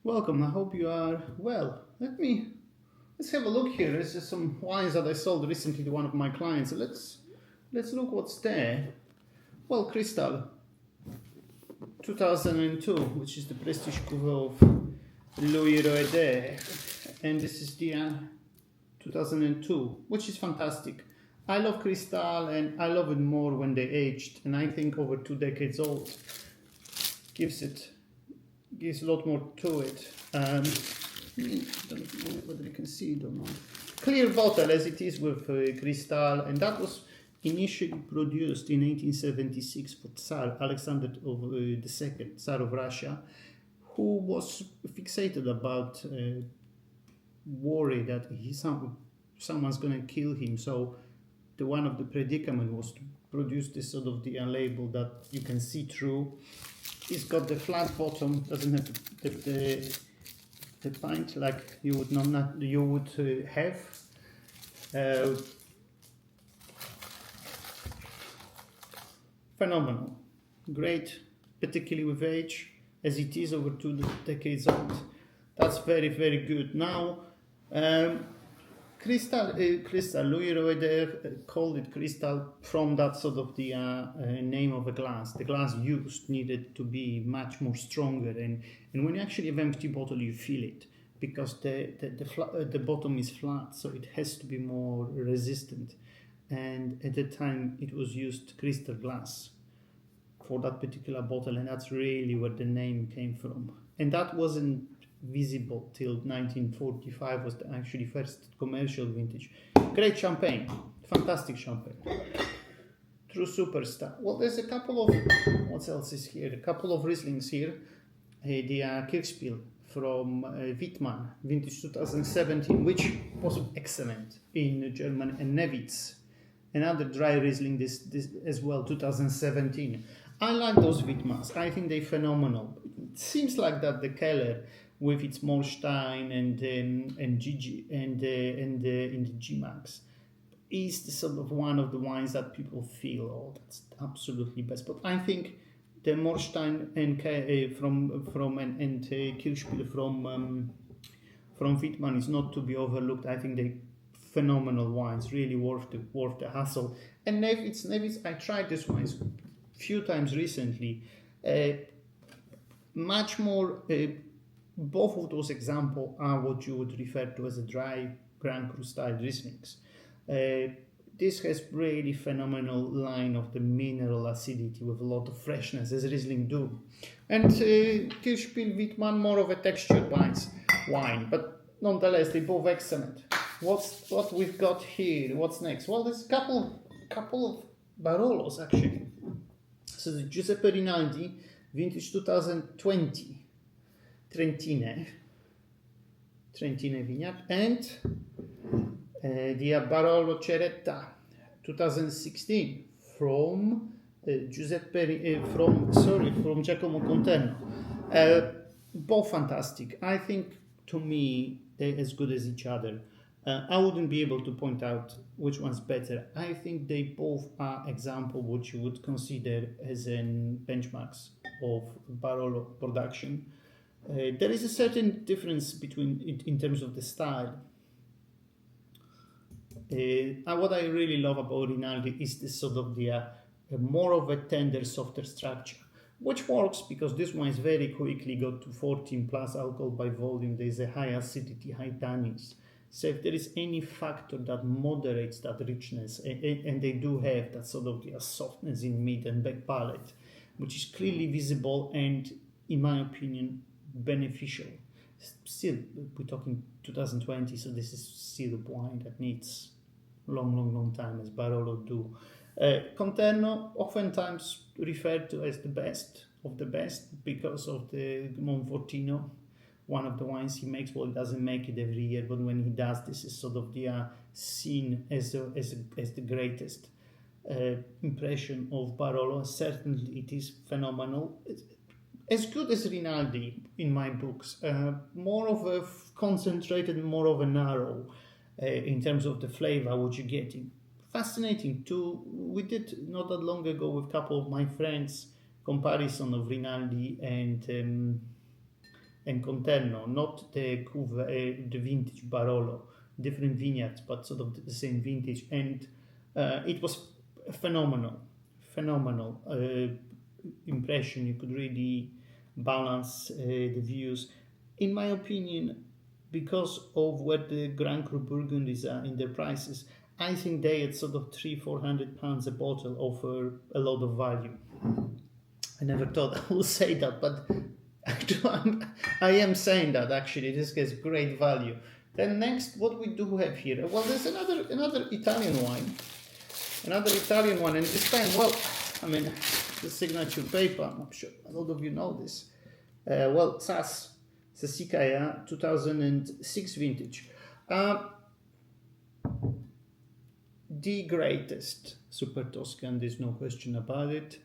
Welcome. I hope you are well. Let's have a look here. There's just some wines that I sold recently to one of my clients. So let's look what's there. Well, Cristal 2002, which is the Prestige Cuvée of Louis Roeder, and this is the 2002, which is fantastic. I love Cristal and I love it more when they aged, and I think over 2 decades old gives a lot more to it. I don't know whether you can see it or not. Clear bottle as it is with Cristal, and that was initially produced in 1876 for Tsar Alexander of II, Tsar of Russia, who was fixated about worry that someone's going to kill him. So the one of the predicament was to produce this sort of the label that you can see through. It's got the flat bottom, doesn't have the pint like you would have. Phenomenal, great, particularly with age, as it is over 2 decades old. That's very, very good. Now, Cristal, Louis Roeder called it Cristal from that sort of the name of a glass. The glass used needed to be much more stronger, and when you actually have empty bottle, you feel it because the bottom is flat, so it has to be more resistant. And at the time, it was used crystal glass for that particular bottle, and that's really where the name came from. And that wasn't visible till 1945 was the actually first commercial vintage. Great champagne, fantastic champagne, true superstar. Well, there's a couple of what else is here? A couple of Rieslings here. The Kirchspiel from Wittmann, vintage 2017, which was excellent in German, and Nevitz, another dry Riesling this as well, 2017. I like those Wittmanns. I think they're phenomenal. It seems like that the Keller with its Molstein and Gigi and in the G-Max is the sort of one of the wines that people feel, oh, that's absolutely best. But I think the Molstein and Kirchspiel from Wittmann is not to be overlooked. I think they phenomenal wines, really worth the hassle. And Nevitz, I tried this wines a few times recently. Much more. Both of those examples are what you would refer to as a dry Grand Cru style Rieslings. This has really phenomenal line of the mineral acidity with a lot of freshness, as Riesling do. And Kirchspiel Wittmann, more of a textured wine, but nonetheless, they're both excellent. What we've got here? What's next? Well, there's a couple of Barolos actually. So the Giuseppe Rinaldi, vintage 2020. Trentine Vineyard, and the Barolo Ceretta 2016 from from Giacomo Conterno. Both fantastic. I think to me they're as good as each other. I wouldn't be able to point out which one's better. I think they both are example what you would consider as in benchmarks of Barolo production. There is a certain difference between in terms of the style. What I really love about Rinaldi is this sort of the more of a tender, softer structure, which works because this one is very quickly got to 14 plus alcohol by volume. There is a high acidity, high tannins. So if there is any factor that moderates that richness, and they do have that sort of the softness in mid and back palate, which is clearly visible and, in my opinion, beneficial. Still, we're talking 2020, so this is still a wine that needs long time, as Barolo do. Conterno, oftentimes referred to as the best of the best because of the Monfortino, one of the wines he makes. Well, he doesn't make it every year, but when he does, this is sort of the seen as the greatest impression of Barolo. Certainly, it is phenomenal. It's as good as Rinaldi in my books. More of a concentrated, more of a narrow in terms of the flavor what you're getting. Fascinating too. We did not that long ago with a couple of my friends comparison of Rinaldi and Conterno, not the the vintage Barolo, different vineyards, but sort of the same vintage. And it was phenomenal, phenomenal impression. You could really balance the views. In my opinion, because of where the Grand Cru Burgundies are in their prices, I think they at sort of £300-400 a bottle offer a lot of value. I never thought I would say that, but I am saying that actually. This gets great value. Then next, what we do have here? Well, there's another Italian wine, and this time, well, I mean, the signature paper. I'm sure a lot of you know this. Well, Sassicaia 2006 vintage. The greatest Super Toscan, there's no question about it.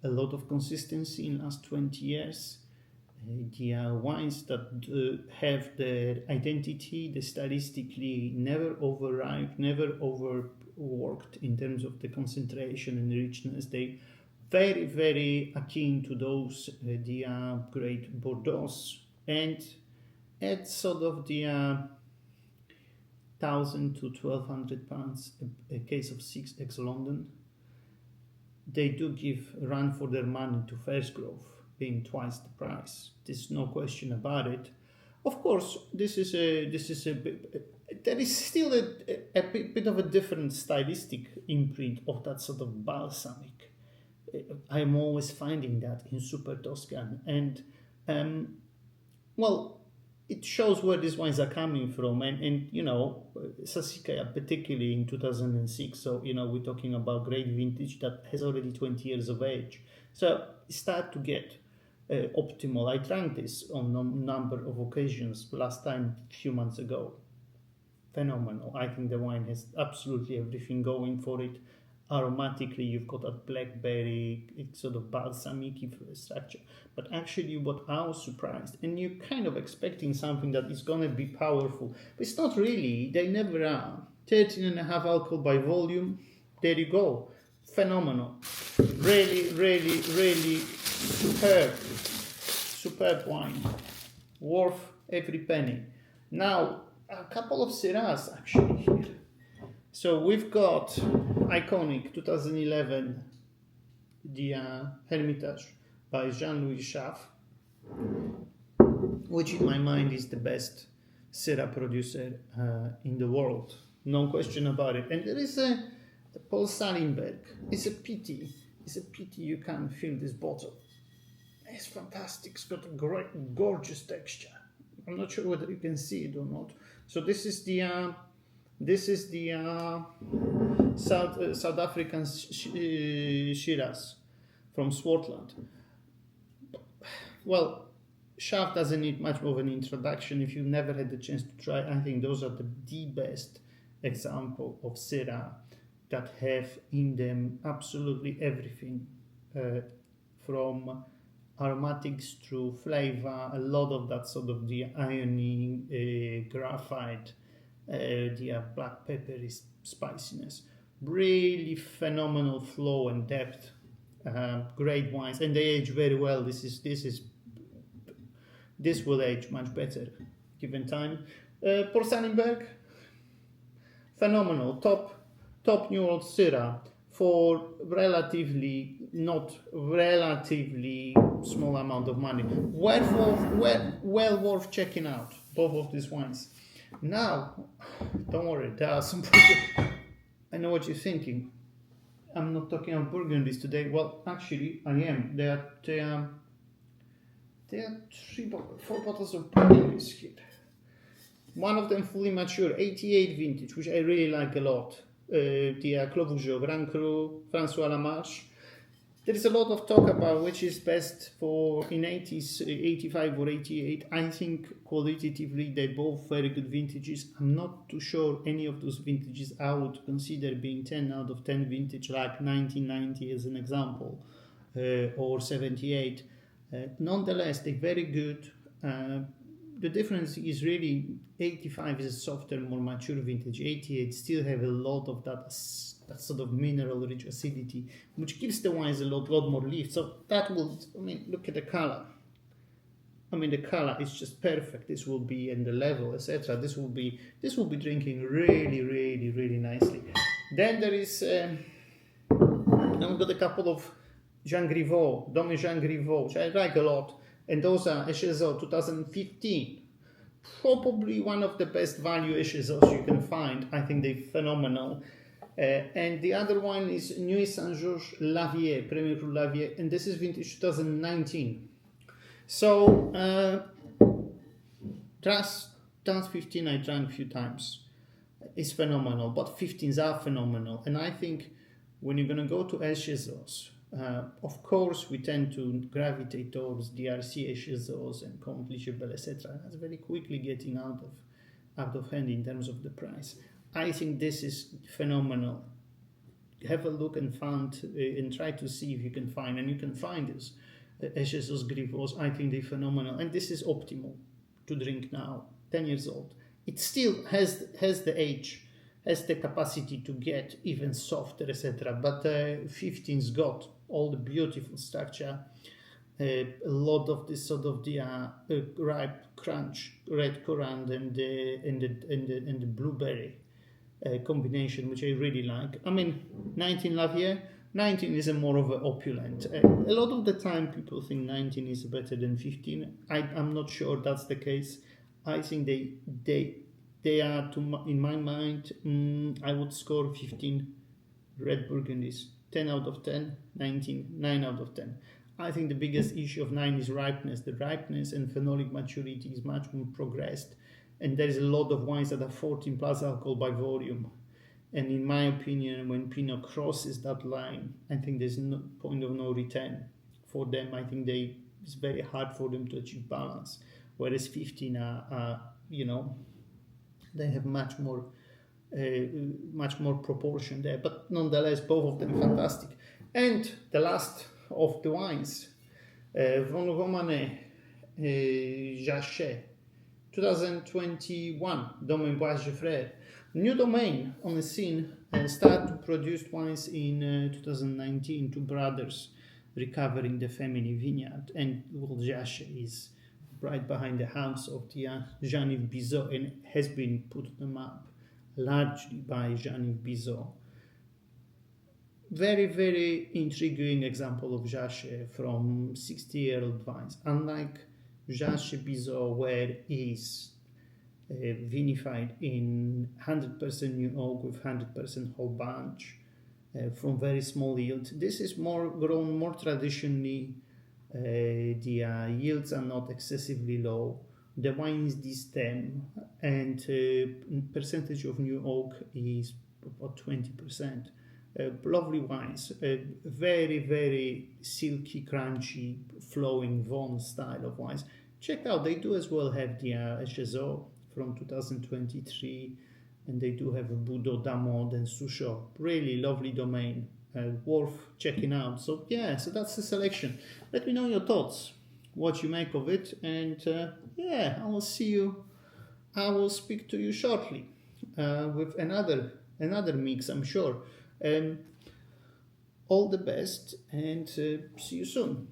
A lot of consistency in last 20 years. The wines that have their identity, they stylistically never overripe, never overworked in terms of the concentration and richness. They very, very akin to those the great Bordeaux, and at sort of the £1,000 to £1,200 a case of 6X London. They do give a run for their money to First Grove, being twice the price. There's no question about it. Of course, there is still a bit of a different stylistic imprint of that sort of balsamic. I'm always finding that in Super Toscan, and well, it shows where these wines are coming from, and you know, Sassicaia particularly in 2006. So you know, we're talking about great vintage that has already 20 years of age. So it start to get optimal. I drank this on a number of occasions. Last time, a few months ago. Phenomenal. I think the wine has absolutely everything going for it. Aromatically, you've got a blackberry, it's sort of balsamic structure. But actually, what I was surprised, and you're kind of expecting something that is going to be powerful, but it's not really. They never are. 13.5 alcohol by volume. There you go. Phenomenal. Really, really, really superb wine. Worth every penny. Now, a couple of Syrahs actually here. So we've got iconic 2011, the Hermitage by Jean-Louis Schaff, which in my mind is the best Syrah producer in the world. No question about it. And there is a Paul Salimberg. It's a pity you can't fill this bottle. It's fantastic. It's got a great, gorgeous texture. I'm not sure whether you can see it or not. So this is the South African Shiraz from Swartland. Well, Schaff doesn't need much of an introduction. If you've never had the chance to try, I think those are the best example of Syrah that have in them absolutely everything, from aromatics through flavor, a lot of that sort of the irony, graphite, the black peppery spiciness. Really phenomenal flow and depth. Great wines, and they age very well. This will age much better given time. Port Salimberg, phenomenal, top New World Syrah for relatively small amount of money. Well worth checking out both of these wines. Now, don't worry, there are some. I know what you're thinking. I'm not talking about Burgundies today. Well, actually, I am. There are 4 bottles of Burgundies here. One of them fully mature, 88 vintage, which I really like a lot. The Clos Vougeot, Grand Cru, François Lamarche. There is a lot of talk about which is best for in 80s, 85 or 88. I think qualitatively they're both very good vintages. I'm not too sure any of those vintages I would consider being 10 out of 10 vintage, like 1990 as an example, or 78. Nonetheless, they're very good. The difference is really 85 is a softer, more mature vintage. 88 still have a lot of that sort of mineral-rich acidity, which gives the wines a lot more lift. So that will, look at the color. I mean, the color is just perfect. This will be in the level, etc. This will be drinking really, really, really nicely. Then there is I've got a couple of Jean Griveaux, Dom Jean Griveaux, which I like a lot, and those are HSO 2015. Probably one of the best value HSOs you can find. I think they're phenomenal. And the other one is Nuit Saint-Georges Lavier, Premier Cru Lavier, and this is vintage 2019. So, trans 15 I drank a few times. It's phenomenal, but 15s are phenomenal. And I think when you're going to go to HSOs, of course, we tend to gravitate towards DRC HSOs and Comte Lichebel, etc. That's very quickly getting out of hand in terms of the price. I think this is phenomenal. Have a look and try to see if you can find, and you can find this. HSOs Griveaux, I think they're phenomenal, and this is optimal to drink now, 10 years old. It still has the age, has the capacity to get even softer, etc. But 15's got all the beautiful structure, a lot of this sort of the ripe crunch, red currant and the blueberry combination, which I really like. I mean, 19 Lavier. 19 is a more of an opulent. A lot of the time people think 19 is better than 15. I'm not sure that's the case. I think they are, in my mind, I would score 15 red burgundies. 10 out of 10, 19, 9 out of 10. I think the biggest issue of 9 is ripeness. The ripeness and phenolic maturity is much more progressed. And there is a lot of wines that are 14 plus alcohol by volume. And in my opinion, when Pinot crosses that line, I think there's no point of no return for them. I think it's very hard for them to achieve balance. Whereas 15 are they have much more proportion there. But nonetheless, both of them fantastic. And the last of the wines, Von Romanet, Jachet, 2021, Domaine Bois Gevrey. New domain on the scene started to produce wines in 2019. Two brothers recovering the family vineyard, and Jachet is right behind the house of the Jean-Yves Bizot and has been put on the map largely by Jean-Yves Bizot. Very, very intriguing example of Jachet from 60-year-old vines. Unlike Jachet Bizot, where is vinified in 100% new oak with 100% whole bunch from very small yield. This is grown more traditionally. The yields are not excessively low. The wine is D-stem, and percentage of new oak is about 20%. Lovely wines, very, very silky, crunchy, flowing Von style of wines. Check out, they do as well have the HSO from 2023, and they do have a Boudot d'Amande and Souchot. Really lovely domain, worth checking out. So that's the selection. Let me know your thoughts, what you make of it, and I will see you. I will speak to you shortly with another mix, I'm sure. All the best, and see you soon.